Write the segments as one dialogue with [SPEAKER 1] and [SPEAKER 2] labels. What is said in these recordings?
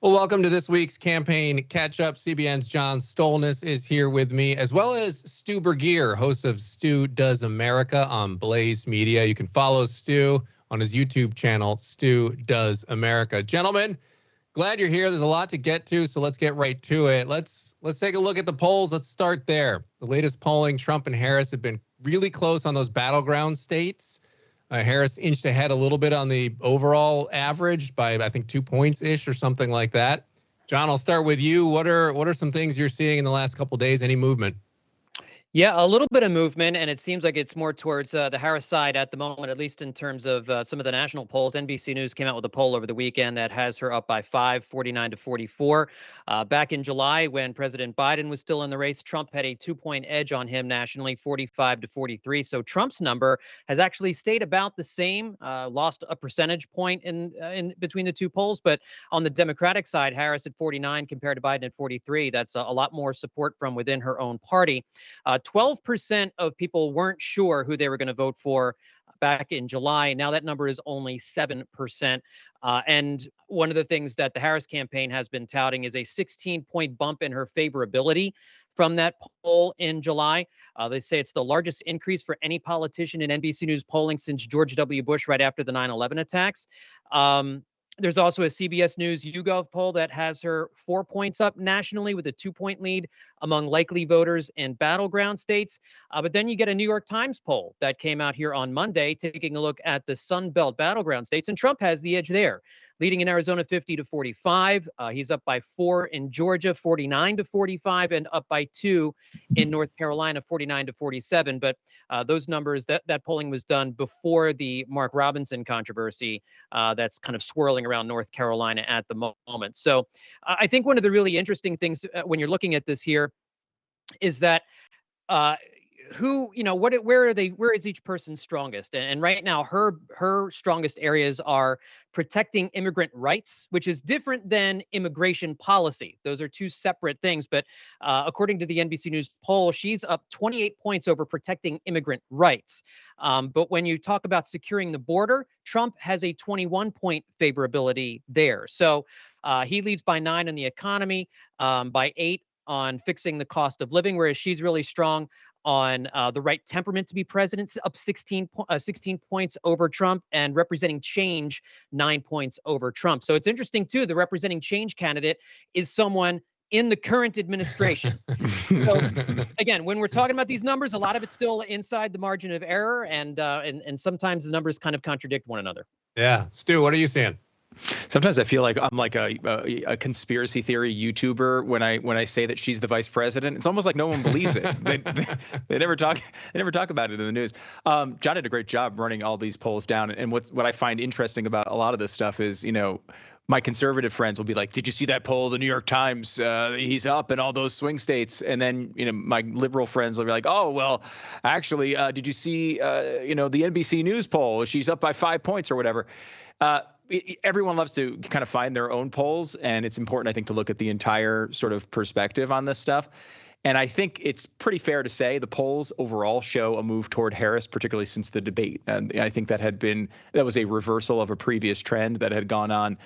[SPEAKER 1] Well, welcome to this week's campaign catch-up. CBN's John Stolnis is here with me, as well as Stu Burguire, host of Stu Does America on Blaze Media. You can follow Stu on his YouTube channel, Stu Does America. Gentlemen, glad you're here. There's a lot to get to, so let's get right to it. Let's take a look at the polls. Let's start there. The latest polling, Trump and Harris have been really close on those battleground states. Harris inched ahead a little bit on the overall average by, I think, 2 points-ish or something like that. John, I'll start with you. What are some things you're seeing in the last couple of days? Any movement?
[SPEAKER 2] Yeah, a little bit of movement, and it seems like it's more towards the Harris side at the moment, at least in terms of some of the national polls. NBC News came out with a poll over the weekend that has her up by 5, 49 to 44. Back in July, when President Biden was still in the race, Trump had a 2-point edge on him nationally, 45 to 43. So Trump's number has actually stayed about the same, lost a percentage point in between the two polls. But on the Democratic side, Harris at 49 compared to Biden at 43. That's a lot more support from within her own party. 12% of people weren't sure who they were going to vote for back in July. Now that number is only 7%. And one of the things that the Harris campaign has been touting is a 16-point bump in her favorability from that poll in July. They say it's the largest increase for any politician in NBC News polling since George W. Bush right after the 9/11 attacks. There's also a CBS News YouGov poll that has her 4 points up nationally with a 2-point lead among likely voters in battleground states. But then you get a New York Times poll that came out here on Monday, taking a look at the Sun Belt battleground states, and Trump has the edge there, leading in Arizona 50 to 45. He's up by 4 in Georgia, 49 to 45, and up by 2 in North Carolina, 49 to 47. But those numbers, that polling was done before the Mark Robinson controversy that's kind of swirling around North Carolina at the moment. So I think one of the really interesting things when you're looking at this here is that where is each person strongest? And right now, her strongest areas are protecting immigrant rights, which is different than immigration policy. Those are two separate things. But according to the NBC News poll, she's up 28 points over protecting immigrant rights. But when you talk about securing the border, Trump has a 21-point favorability there. So he leads by 9 on the economy, by 8 on fixing the cost of living, whereas she's really strong on the right temperament to be president, up 16 points over Trump, and representing change, 9 points over Trump. So it's interesting, too, the representing change candidate is someone in the current administration. So again, when we're talking about these numbers, a lot of it's still inside the margin of error, and sometimes the numbers kind of contradict one another.
[SPEAKER 1] Yeah. Stu, what are you seeing?
[SPEAKER 3] Sometimes I feel like I'm like a conspiracy theory YouTuber when I say that she's the vice president. It's almost like no one believes it. They never talk about it in the news. John did a great job running all these polls down. And what I find interesting about a lot of this stuff is, my conservative friends will be like, "Did you see that poll? The New York Times, he's up in all those swing states." And then, my liberal friends will be like, "Oh, well, actually, did you see, the NBC News poll? She's up by 5 points or whatever." Everyone loves to kind of find their own polls, and it's important, I think, to look at the entire sort of perspective on this stuff. And I think it's pretty fair to say the polls overall show a move toward Harris, particularly since the debate. And I think that was a reversal of a previous trend that had gone on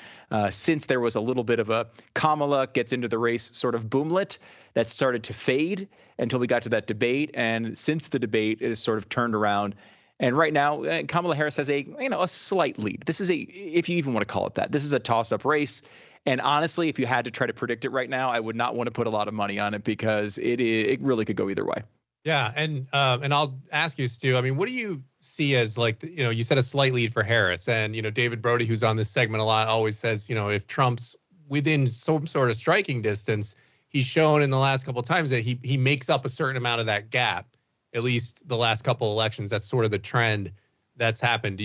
[SPEAKER 3] since there was a little bit of a Kamala gets into the race sort of boomlet that started to fade until we got to that debate. And since the debate, it has sort of turned around. And right now, Kamala Harris has a slight lead. This is if you even want to call it that, this is a toss-up race. And honestly, if you had to try to predict it right now, I would not want to put a lot of money on it because it really could go either way.
[SPEAKER 1] Yeah, and I'll ask you, Stu. I mean, what do you see as you said a slight lead for Harris, and David Brody, who's on this segment a lot, always says if Trump's within some sort of striking distance, he's shown in the last couple of times that he makes up a certain amount of that gap. At least the last couple elections, that's sort of the trend that's happened.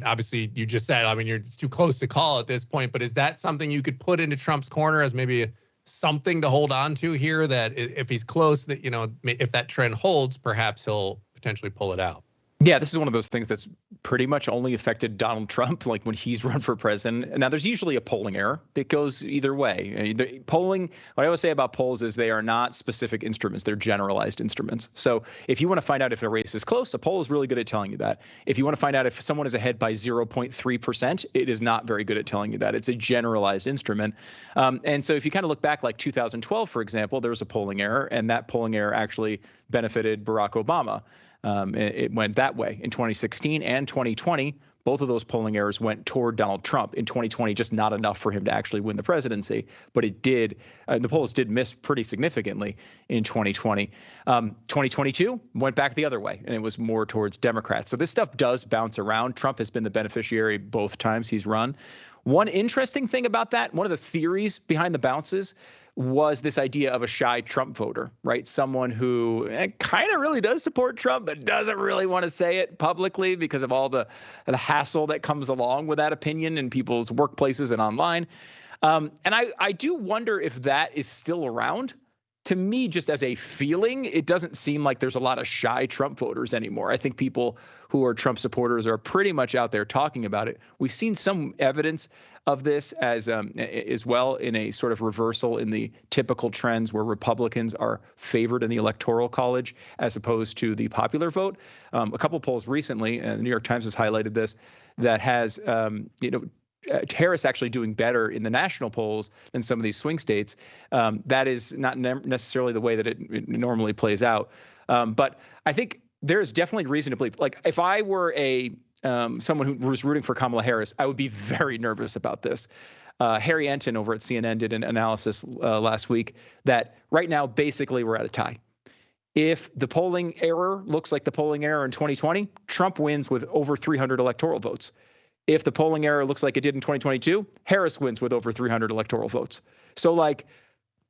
[SPEAKER 1] Obviously you just said, it's too close to call at this point, but is that something you could put into Trump's corner as maybe something to hold on to here, that if he's close, that, if that trend holds, perhaps he'll potentially pull it out?
[SPEAKER 3] Yeah, this is one of those things that's pretty much only affected Donald Trump, like when he's run for president. Now, there's usually a polling error that goes either way. Polling, what I always say about polls is they are not specific instruments. They're generalized instruments. So if you want to find out if a race is close, a poll is really good at telling you that. If you want to find out if someone is ahead by 0.3%, it is not very good at telling you that. It's a generalized instrument. And so if you kind of look back like 2012, for example, there was a polling error, and that polling error actually benefited Barack Obama. It went that way in 2016 and 2020. Both of those polling errors went toward Donald Trump. In 2020, just not enough for him to actually win the presidency. But it did. The polls did miss pretty significantly in 2020. 2022 went back the other way, and it was more towards Democrats. So this stuff does bounce around. Trump has been the beneficiary both times he's run. One interesting thing about that, one of the theories behind the bounces was this idea of a shy Trump voter, right? Someone who kind of really does support Trump, but doesn't really want to say it publicly because of all the hassle that comes along with that opinion in people's workplaces and online. And I do wonder if that is still around. To me, just as a feeling, it doesn't seem like there's a lot of shy Trump voters anymore. I think people who are Trump supporters are pretty much out there talking about it. We've seen some evidence of this as well in a sort of reversal in the typical trends where Republicans are favored in the Electoral College as opposed to the popular vote. A couple polls recently, and the New York Times has highlighted this, that has Harris actually doing better in the national polls than some of these swing states. That is not necessarily the way that it normally plays out. But I think there's definitely reason to believe. Like if I were someone who was rooting for Kamala Harris, I would be very nervous about this. Harry Enton over at CNN did an analysis last week that right now basically we're at a tie. If the polling error looks like the polling error in 2020, Trump wins with over 300 electoral votes. If the polling error looks like it did in 2022, Harris wins with over 300 electoral votes. So like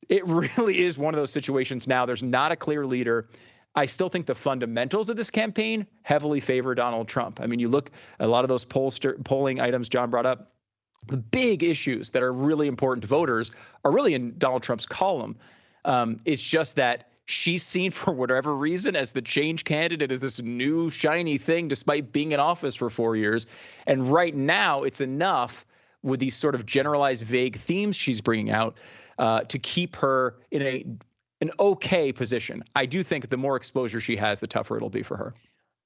[SPEAKER 3] it really is one of those situations now. There's not a clear leader. I still think the fundamentals of this campaign heavily favor Donald Trump. I mean, you look at a lot of those polling items John brought up. The big issues that are really important to voters are really in Donald Trump's column. It's just that she's seen for whatever reason as the change candidate as this new shiny thing, despite being in office for 4 years. And right now it's enough with these sort of generalized vague themes she's bringing out to keep her in an okay position. I do think the more exposure she has, the tougher it'll be for her.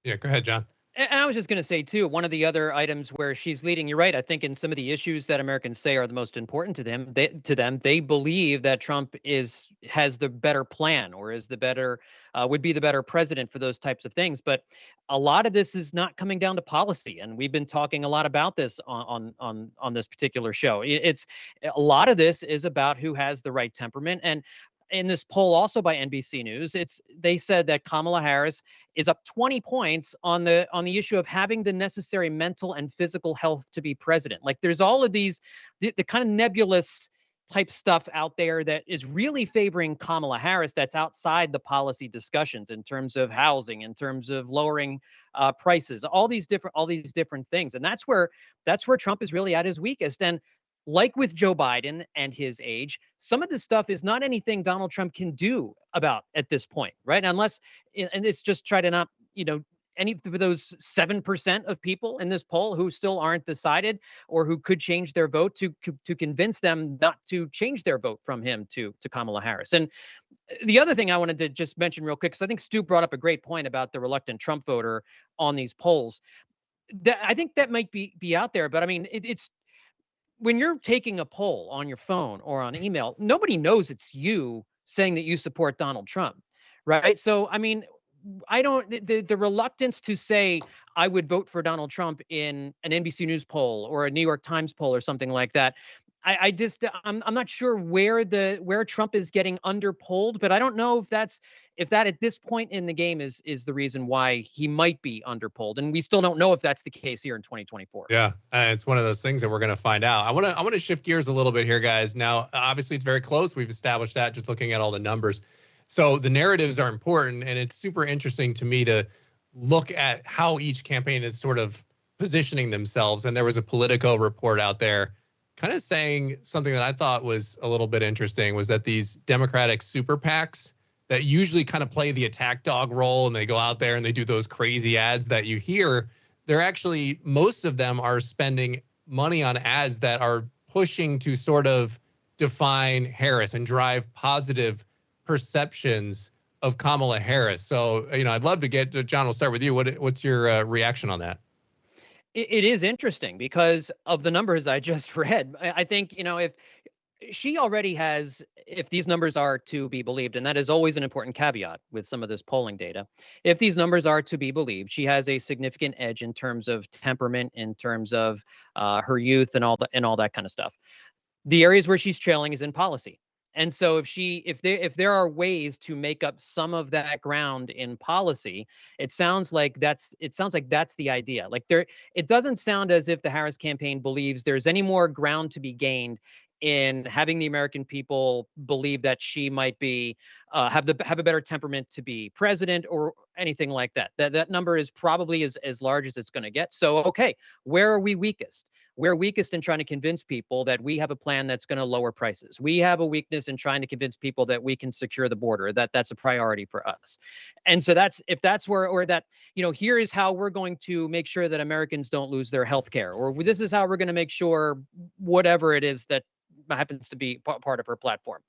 [SPEAKER 1] Yeah, go ahead, John.
[SPEAKER 2] And I was just going to say, too, one of the other items where she's leading, you're right, I think in some of the issues that Americans say are the most important to them, they believe that Trump has the better plan or is the better, would be the better president for those types of things. But a lot of this is not coming down to policy. And we've been talking a lot about this on this particular show. It's a lot of this is about who has the right temperament. And in this poll also by NBC News, they said that Kamala Harris is up 20 points on the issue of having the necessary mental and physical health to be president. Like there's all of these, the kind of nebulous type stuff out there that is really favoring Kamala Harris that's outside the policy discussions in terms of housing, in terms of lowering prices, all these different things. And that's where Trump is really at his weakest. And like with Joe Biden and his age, some of this stuff is not anything Donald Trump can do about at this point, right? Unless, and it's just try to not, any for those 7% of people in this poll who still aren't decided or who could change their vote to convince them not to change their vote from him to Kamala Harris. And the other thing I wanted to just mention real quick, because I think Stu brought up a great point about the reluctant Trump voter on these polls. I think that might be out there, but I mean, it's when you're taking a poll on your phone or on email, nobody knows it's you saying that you support Donald Trump, right? So, I mean, the reluctance to say I would vote for Donald Trump in an NBC News poll or a New York Times poll or something like that. I'm not sure where Trump is getting underpolled, but I don't know if that at this point in the game is the reason why he might be underpolled, and we still don't know if that's the case here in 2024.
[SPEAKER 1] Yeah, it's one of those things that we're going to find out. I want to shift gears a little bit here, guys. Now, obviously, it's very close. We've established that just looking at all the numbers. So the narratives are important, and it's super interesting to me to look at how each campaign is sort of positioning themselves. And there was a Politico report out there kind of saying something that I thought was a little bit interesting, was that these Democratic super PACs that usually kind of play the attack dog role, and they go out there and they do those crazy ads that you hear. They're actually, most of them are spending money on ads that are pushing to sort of define Harris and drive positive perceptions of Kamala Harris. So, I'd love to get, John, we'll start with you. What's your reaction on that?
[SPEAKER 2] It is interesting because of the numbers I just read. I think, if she already has, if these numbers are to be believed, and that is always an important caveat with some of this polling data, if these numbers are to be believed, she has a significant edge in terms of temperament, in terms of her youth and all that kind of stuff. The areas where she's trailing is in policy. And so if there are ways to make up some of that ground in policy, it sounds like that's the idea. Like it doesn't sound as if the Harris campaign believes there's any more ground to be gained in having the American people believe that she might be have a better temperament to be president or anything like that. That number is probably as large as it's going to get. So, okay, where are we weakest? We're weakest in trying to convince people that we have a plan that's going to lower prices. We have a weakness in trying to convince people that we can secure the border, that's a priority for us. And so here is how we're going to make sure that Americans don't lose their health care, or this is how we're going to make sure whatever it is that happens to be part of her platform.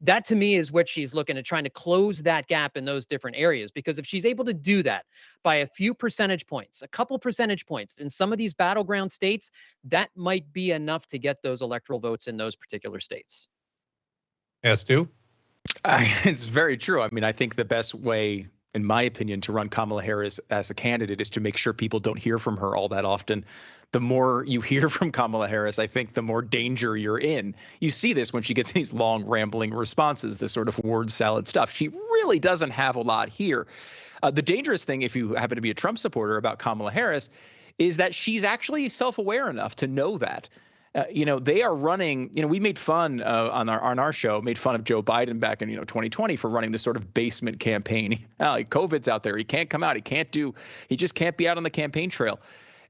[SPEAKER 2] That to me is what she's looking at, trying to close that gap in those different areas. Because if she's able to do that by a few percentage points, a couple percentage points in some of these battleground states, that might be enough to get those electoral votes in those particular states.
[SPEAKER 1] Yes, Stu?
[SPEAKER 3] It's very true. I mean, I think the best way, in my opinion, to run Kamala Harris as a candidate is to make sure people don't hear from her all that often. The more you hear from Kamala Harris, I think the more danger you're in. You see this when she gets these long, rambling responses, this sort of word salad stuff. She really doesn't have a lot here. The dangerous thing, if you happen to be a Trump supporter, about Kamala Harris is that she's actually self-aware enough to know that. They are running, we made fun on our show, made fun of Joe Biden back in, 2020 for running this sort of basement campaign. COVID's out there. He can't come out. He just can't be out on the campaign trail.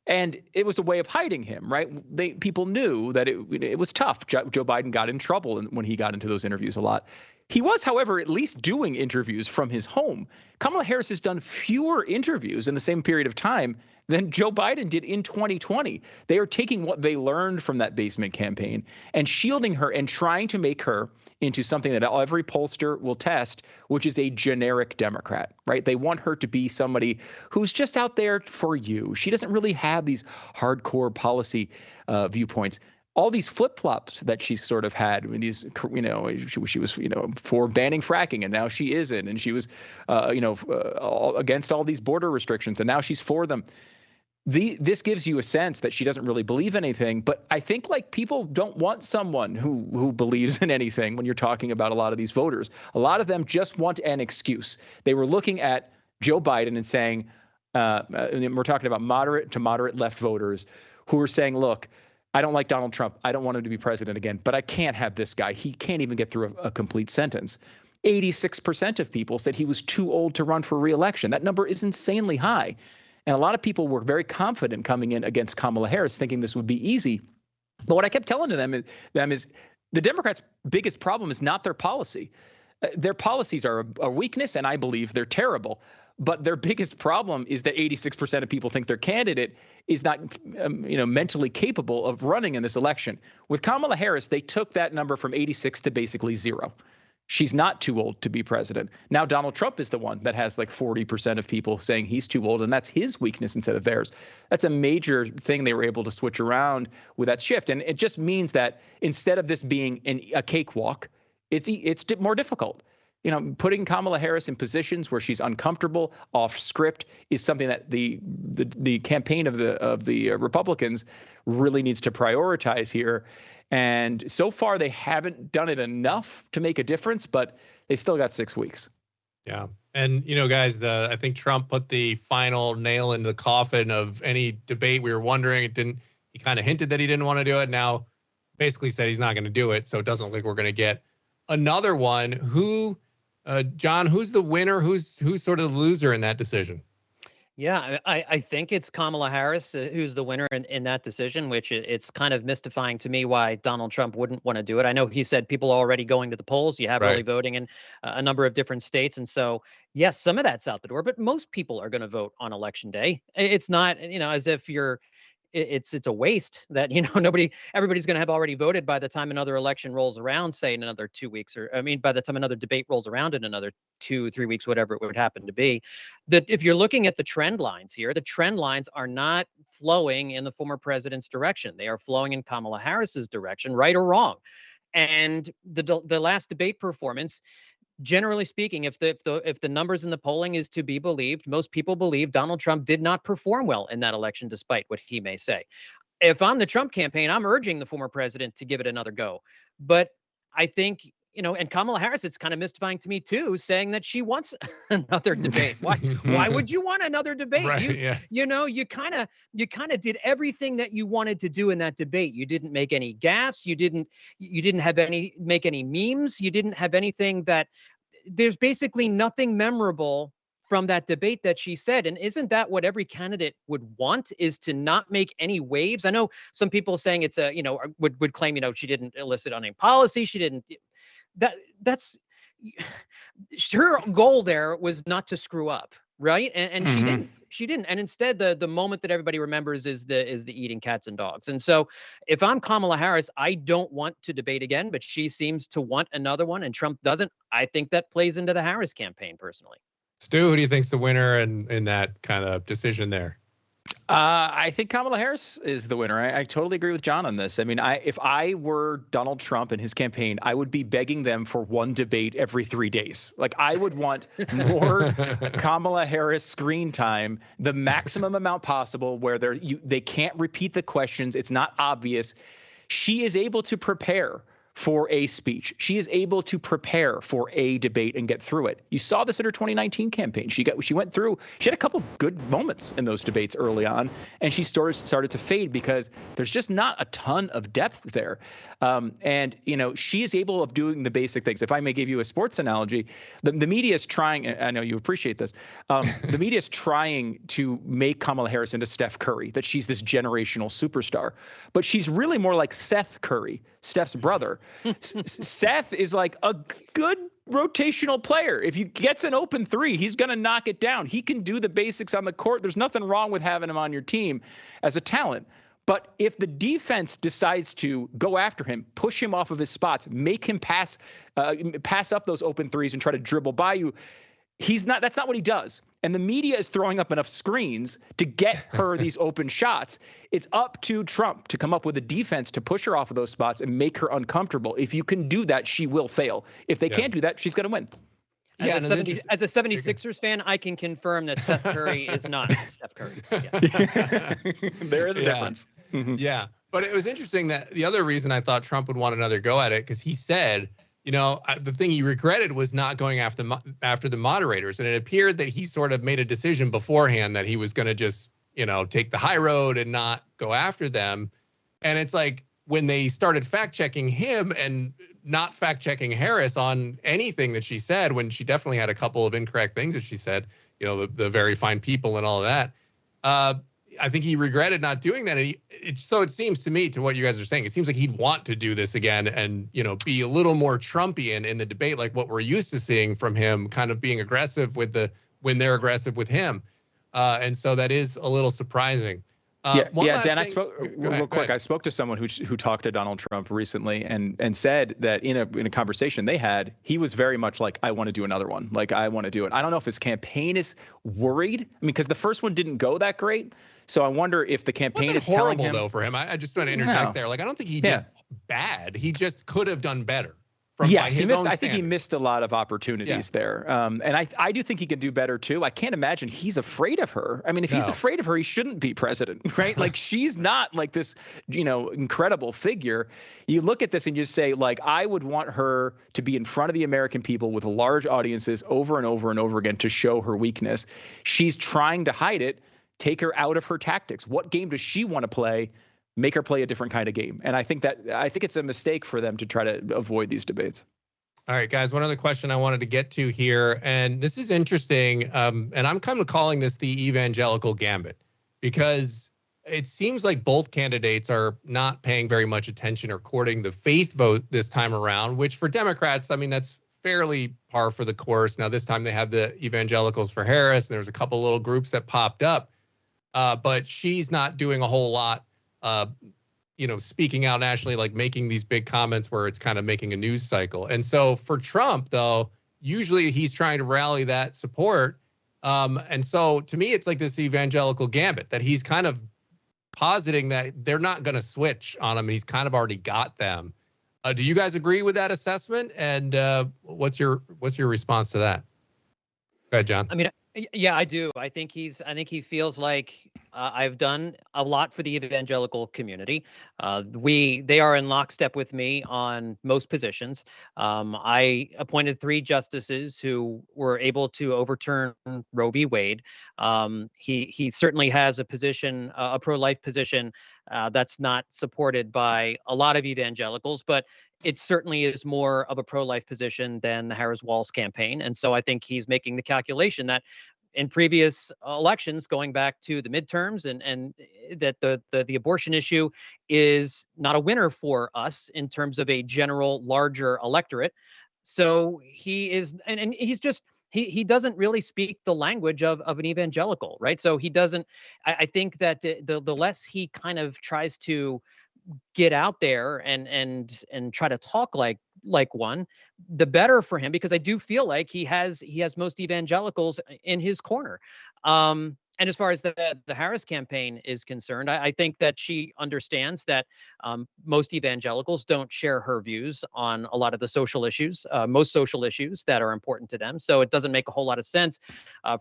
[SPEAKER 3] And it was a way of hiding him, right? People knew that it was tough. Joe Biden got in trouble when he got into those interviews a lot. He was, however, at least doing interviews from his home. Kamala Harris has done fewer interviews in the same period of time than Joe Biden did in 2020. They are taking what they learned from that basement campaign and shielding her and trying to make her into something that every pollster will test, which is a generic Democrat, right? They want her to be somebody who's just out there for you. She doesn't really have these hardcore policy viewpoints. All these flip-flops that she's sort of had, these, she was, for banning fracking, and now she isn't, and she was, against all these border restrictions, and now she's for them. This gives you a sense that she doesn't really believe anything, but I think people don't want someone who believes in anything when you're talking about a lot of these voters. A lot of them just want an excuse. They were looking at Joe Biden and saying, and we're talking about moderate to moderate left voters who are saying, look, I don't like Donald Trump. I don't want him to be president again, but I can't have this guy. He can't even get through a complete sentence. 86% of people said he was too old to run for re-election. That number is insanely high. And a lot of people were very confident coming in against Kamala Harris, thinking this would be easy. But what I kept telling them is the Democrats' biggest problem is not their policy. Their policies are a weakness, and I believe they're terrible. But their biggest problem is that 86% of people think their candidate is not, mentally capable of running in this election. With Kamala Harris, they took that number from 86 to basically 0. She's not too old to be president. Now Donald Trump is the one that has 40% of people saying he's too old, and that's his weakness instead of theirs. That's a major thing they were able to switch around with that shift. And it just means that instead of this being a cakewalk, it's more difficult. Putting Kamala Harris in positions where she's uncomfortable, off script, is something that the campaign of the Republicans really needs to prioritize here. And so far, they haven't done it enough to make a difference, but they still got 6 weeks.
[SPEAKER 1] Yeah. And, guys, I think Trump put the final nail in the coffin of any debate. We were wondering, he kind of hinted that he didn't want to do it. Now basically said he's not going to do it. So it doesn't look like we're going to get another one. John, who's the winner? Who's sort of the loser in that decision?
[SPEAKER 2] Yeah, I think it's Kamala Harris who's the winner in that decision, which it's kind of mystifying to me why Donald Trump wouldn't want to do it. I know he said people are already going to the polls. You have early
[SPEAKER 1] Right.
[SPEAKER 2] voting in a number of different states. And so, yes, some of that's out the door, but most people are going to vote on election day. It's not, as if it's a waste that everybody's going to have already voted by the time another election rolls around, say in another 2 weeks, or I mean by the time another debate rolls around in another 2-3 weeks, whatever it would happen to be. That if you're looking at the trend lines here, the trend lines are not flowing in the former president's direction. They are flowing in Kamala Harris's direction, right or wrong. And the last debate performance, generally speaking, if the numbers in the polling is to be believed, most people believe Donald Trump did not perform well in that election, despite what he may say. If I'm the Trump campaign, I'm urging the former president to give it another go. But I think, and Kamala Harris, it's kind of mystifying to me too, saying that she wants another debate. Why would you want another debate?
[SPEAKER 1] Right, yeah.
[SPEAKER 2] You kind of did everything that you wanted to do in that debate. You didn't make any gaffes. You didn't make any memes. You didn't have anything that there's basically nothing memorable from that debate that she said. And isn't that what every candidate would want, is to not make any waves? I know some people saying it's would claim, she didn't elicit on any policy. She didn't, that's her goal there was not to screw up. Right. And she didn't. And instead, the moment that everybody remembers is the eating cats and dogs. And so if I'm Kamala Harris, I don't want to debate again, but she seems to want another one and Trump doesn't. I think that plays into the Harris campaign personally.
[SPEAKER 1] Stu, who do you think's the winner in that kind of decision there?
[SPEAKER 3] I think Kamala Harris is the winner. I totally agree with John on this. I mean, if I were Donald Trump and his campaign, I would be begging them for one debate every 3 days. Like, I would want more Kamala Harris screen time, the maximum amount possible, where they can't repeat the questions. It's not obvious. She is able to prepare for a speech. She is able to prepare for a debate and get through it. You saw this at her 2019 campaign. She had a couple good moments in those debates early on, and she started to fade because there's just not a ton of depth there. And she is able of doing the basic things. If I may give you a sports analogy, the media is trying, I know you appreciate this, the media is trying to make Kamala Harris into Steph Curry, that she's this generational superstar. But she's really more like Seth Curry, Steph's brother. Seth is like a good rotational player. If he gets an open three, he's going to knock it down. He can do the basics on the court. There's nothing wrong with having him on your team as a talent. But if the defense decides to go after him, push him off of his spots, make him pass up those open threes and try to dribble by you, that's not what he does. And the media is throwing up enough screens to get her these open shots. It's up to Trump to come up with a defense to push her off of those spots and make her uncomfortable. If you can do that, she will fail. If they can't do that, she's going to win.
[SPEAKER 2] As a 76ers fan, I can confirm that Seth Curry is not Steph Curry. Yeah.
[SPEAKER 3] There is a difference.
[SPEAKER 1] Mm-hmm. Yeah. But it was interesting that the other reason I thought Trump would want another go at it, because he said, the thing he regretted was not going after the moderators. And it appeared that he sort of made a decision beforehand that he was going to just, take the high road and not go after them. And it's like when they started fact checking him and not fact checking Harris on anything that she said, when she definitely had a couple of incorrect things that she said, the very fine people and all of that. I think he regretted not doing that. And so it seems to me, to what you guys are saying, it seems like he'd want to do this again and, be a little more Trumpian in the debate, like what we're used to seeing from him, kind of being aggressive when they're aggressive with him. And so that is a little surprising.
[SPEAKER 3] Dan, I spoke real quick. I spoke to someone who talked to Donald Trump recently and said that in a conversation they had, he was very much like, I want to do another one. Like, I want to do it. I don't know if his campaign is worried. I mean, because the first one didn't go that great. So I wonder if the campaign is telling him.
[SPEAKER 1] Horrible though for him. I just want to interject there. Like, I don't think he did bad. He just could have done better. I
[SPEAKER 3] think he missed a lot of opportunities there. And I do think he can do better too. I can't imagine he's afraid of her. I mean, if he's afraid of her, he shouldn't be president, right? Like, she's not like this, incredible figure. You look at this and just say, like, I would want her to be in front of the American people with large audiences over and over and over again to show her weakness. She's trying to hide it. Take her out of her tactics. What game does she want to play? Make her play a different kind of game. And I think it's a mistake for them to try to avoid these debates.
[SPEAKER 1] All right, guys, one other question I wanted to get to here, and this is interesting, and I'm kind of calling this the evangelical gambit, because it seems like both candidates are not paying very much attention or courting the faith vote this time around, which for Democrats, I mean, that's fairly par for the course. Now, this time they have the evangelicals for Harris, and there's a couple little groups that popped up, but she's not doing a whole lot, speaking out nationally, like making these big comments where it's kind of making a news cycle. And so for Trump, though, usually he's trying to rally that support. And so to me, it's like this evangelical gambit that he's kind of positing that they're not going to switch on him. He's kind of already got them. Do you guys agree with that assessment? And what's your response to that? Go ahead, John.
[SPEAKER 2] I mean, yeah, I do. I think he feels like I've done a lot for the evangelical community. They are in lockstep with me on most positions. I appointed 3 justices who were able to overturn Roe v. Wade. He certainly has a position, a pro-life position, that's not supported by a lot of evangelicals, but it certainly is more of a pro-life position than the Harris-Walz campaign. And so I think he's making the calculation that in previous elections, going back to the midterms, and that the abortion issue is not a winner for us in terms of a general larger electorate. So he is, and he's just, he doesn't really speak the language of an evangelical, right? So he doesn't, I think that the less he kind of tries to get out there and try to talk like one, the better for him, because I do feel like he has most evangelicals in his corner. And as far as the Harris campaign is concerned, I think that she understands that most evangelicals don't share her views on a lot of the social issues, most social issues that are important to them. So it doesn't make a whole lot of sense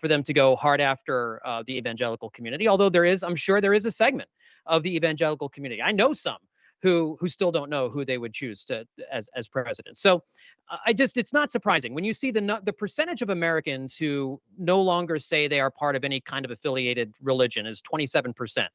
[SPEAKER 2] for them to go hard after the evangelical community. Although I'm sure there is a segment of the evangelical community. I know some who still don't know who they would choose as president. So it's not surprising when you see the percentage of Americans who no longer say they are part of any kind of affiliated religion is 27%,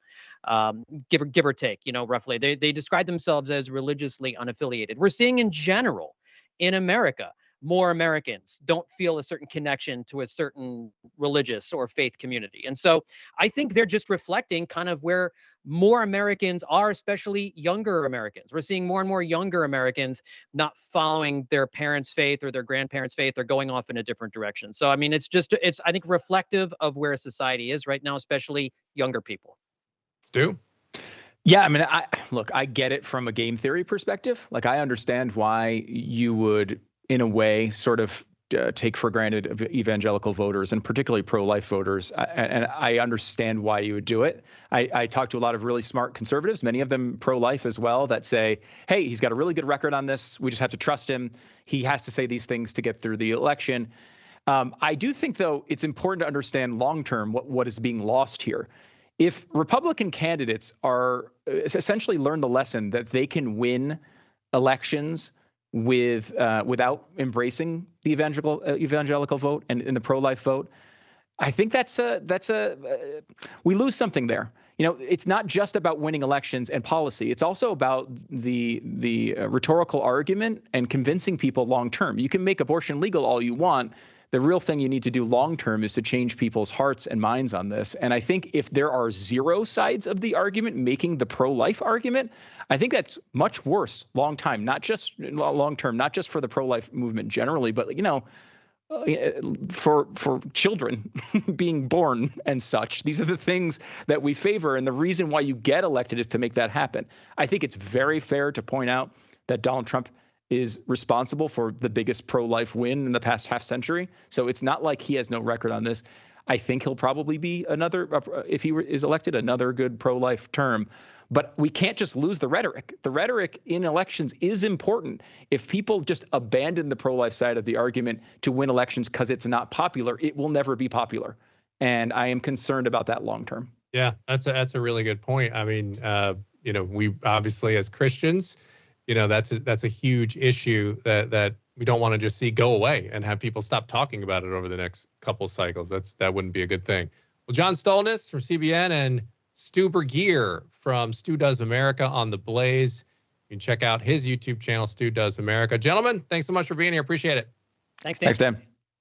[SPEAKER 2] give or take, roughly. They describe themselves as religiously unaffiliated. We're seeing in general in America, more Americans don't feel a certain connection to a certain religious or faith community. And so I think they're just reflecting kind of where more Americans are, especially younger Americans. We're seeing more and more younger Americans not following their parents' faith or their grandparents' faith. They're going off in a different direction. So, I mean, it's I think, reflective of where society is right now, especially younger people.
[SPEAKER 1] Stu?
[SPEAKER 3] Yeah, I mean, I get it from a game theory perspective. Like, I understand why you would, in a way, sort of take for granted evangelical voters, and particularly pro-life voters. And I understand why you would do it. I talk to a lot of really smart conservatives, many of them pro-life as well, that say, hey, he's got a really good record on this. We just have to trust him. He has to say these things to get through the election. I do think, though, it's important to understand long-term what is being lost here. If Republican candidates are essentially learn the lesson that they can win elections without embracing the evangelical vote and the pro-life vote, I think we lose something there. It's not just about winning elections and policy. It's also about the rhetorical argument and convincing people long term. You can make abortion legal all you want. The real thing you need to do long term is to change people's hearts and minds on this. And I think if there are 0 sides of the argument making the pro-life argument, I think that's much worse long term, not just for the pro-life movement generally, but for children being born and such. These are the things that we favor, and the reason why you get elected is to make that happen. I think it's very fair to point out that Donald Trump is responsible for the biggest pro-life win in the past half century. So it's not like he has no record on this. I think he'll probably be if he is elected, another good pro-life term. But we can't just lose the rhetoric. The rhetoric in elections is important. If people just abandon the pro-life side of the argument to win elections because it's not popular, it will never be popular. And I am concerned about that long term.
[SPEAKER 1] Yeah, that's a really good point. I mean, we obviously, as Christians, that's a huge issue that we don't want to just see go away and have people stop talking about it over the next couple cycles. That wouldn't be a good thing. Well, John Stolnis from CBN and Stu Burguire from Stu Does America on the Blaze You can check out his YouTube channel, Stu Does America. Gentlemen, thanks so much for being here. Appreciate it.
[SPEAKER 2] Thanks, Dan.
[SPEAKER 3] Thanks, Dan.